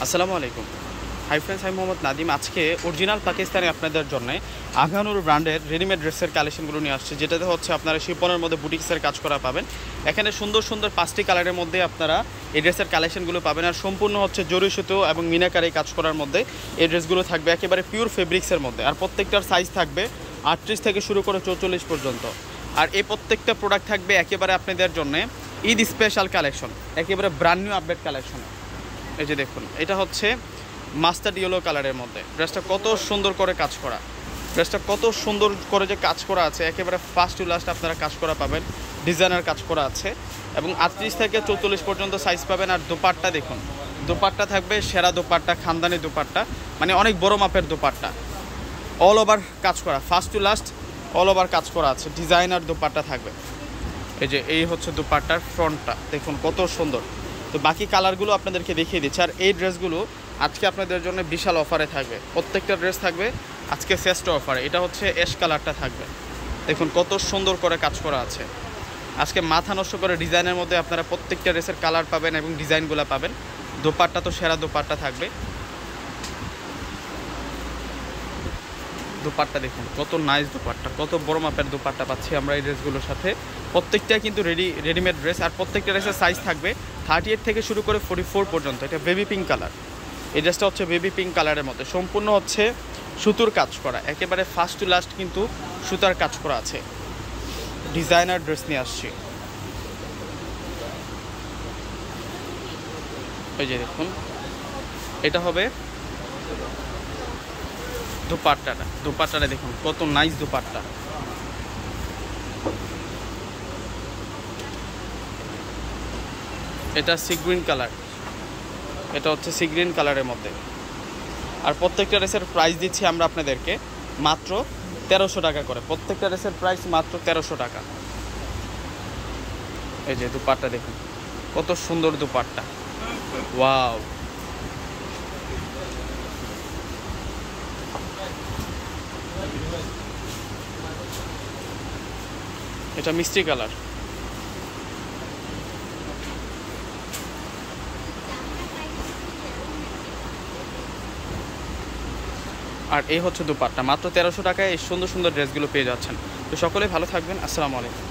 আসসালামু আলাইকুম। Hi friends, আমি মোহাম্মদ নাদিম। আজকে অরিজিনাল পাকিস্তানি আপনাদের জন্য আঘানুর ব্র্যান্ডের রেডিমেড ড্রেসের কালেকশনগুলো নিয়ে আসছে, যেটাতে হচ্ছে আপনারা শিপনের মধ্যে বুটিক্সের কাজ করা পাবেন। এখানে সুন্দর সুন্দর 5টি কালারের মধ্যে আপনারা এই ড্রেসের কালেকশনগুলো পাবেন। আর সম্পূর্ণ হচ্ছে জরি সুতো এবং মিনাকারি কাজ করার মধ্যে এই ড্রেসগুলো থাকবে, একেবারে পিওর ফেব্রিক্সের মধ্যে। আর প্রত্যেকটার সাইজ থাকবে 38 থেকে শুরু করে 44 পর্যন্ত। আর এই প্রত্যেকটা প্রোডাক্ট থাকবে একেবারে আপনাদের জন্য ঈদ স্পেশাল কালেকশন, একেবারে ব্র্যান্ড নিউ আপডেট কালেকশন। এই যে দেখুন, এটা হচ্ছে মাস্টার্ড ইয়েলো কালারের মধ্যে। ড্রেসটা কত সুন্দর করে কাজ করা, ড্রেসটা কত সুন্দর করে যে কাজ করা আছে, একেবারে ফার্স্ট টু লাস্ট আপনারা কাজ করা পাবেন, ডিজাইনার কাজ করা আছে। এবং 38 থেকে 44 পর্যন্ত সাইজ পাবেন। আর দোপাট্টা দেখুন, দোপাট্টা থাকবে সেরা দোপাট্টা, খানদানি দোপাট্টা, মানে অনেক বড় মাপের দোপাট্টা, অল ওভার কাজ করা, first to last all over কাজ করা আছে, ডিজাইনার দোপাট্টা থাকবে। এই হচ্ছে দোপাট্টার ফ্রন্টটা, দেখুন কত সুন্দর। তো বাকি কালারগুলো আপনাদেরকে দেখিয়ে দিচ্ছি। আর এই ড্রেসগুলো আজকে আপনাদের জন্য বিশাল অফারে থাকবে, প্রত্যেকটা ড্রেস থাকবে আজকে শ্রেষ্ঠ অফারে। এটা হচ্ছে অ্যাশ কালারটা থাকবে, দেখুন কত সুন্দর করে কাজ করা আছে। আজকে মাথা নষ্ট করে ডিজাইনের মধ্যে আপনারা প্রত্যেকটা ড্রেসের কালার পাবেন এবং ডিজাইনগুলো পাবেন। দোপাট্টা তো সেরা দোপাট্টা থাকবে। দোপাট্টা দেখুন কত নাইস দোপাট্টা, কত বড় মাপের দোপাট্টা পাচ্ছি আমরা এই ড্রেসগুলোর সাথে। প্রত্যেকটা কিন্তু রেডিমেড ড্রেস। আর প্রত্যেকটা ড্রেসের সাইজ থাকবে 38 থেকে শুরু করে 44 পর্যন্ত। এটা বেবি পিঙ্ক কালার, এই ড্রেসটা হচ্ছে বেবি পিঙ্ক কালারের মধ্যে, সম্পূর্ণ হচ্ছে সুতোর কাজ করা, একেবারে ফার্স্ট টু লাস্ট কিন্তু সুতার কাজ করা আছে। ডিজাইনার ড্রেস নিয়ে আসছি। এই যে দেখুন, এটা হবে দোপাট্টাটা দেখুন কত নাইস দোপাট্টা। এটা সি গ্রিন কালার, এটা হচ্ছে সি গ্রিন কালারের মধ্যে। আর প্রত্যেকটা ড্রেসের প্রাইস দিচ্ছি আমরা আপনাদেরকে মাত্র 1300 টাকা করে। প্রত্যেকটা ড্রেসের প্রাইস মাত্র 1300 টাকা। এই যে দোপাট্টা দেখুন কত সুন্দর দোপাট্টা, ওয়াও। এটা মিষ্টি কালার। আর এই হচ্ছে দোপাট্টা, মাত্র 1300 টাকায় এই সুন্দর সুন্দর ড্রেসগুলো পেয়ে যাচ্ছেন। তো সকলেই ভালো থাকবেন। আসসালামু আলাইকুম।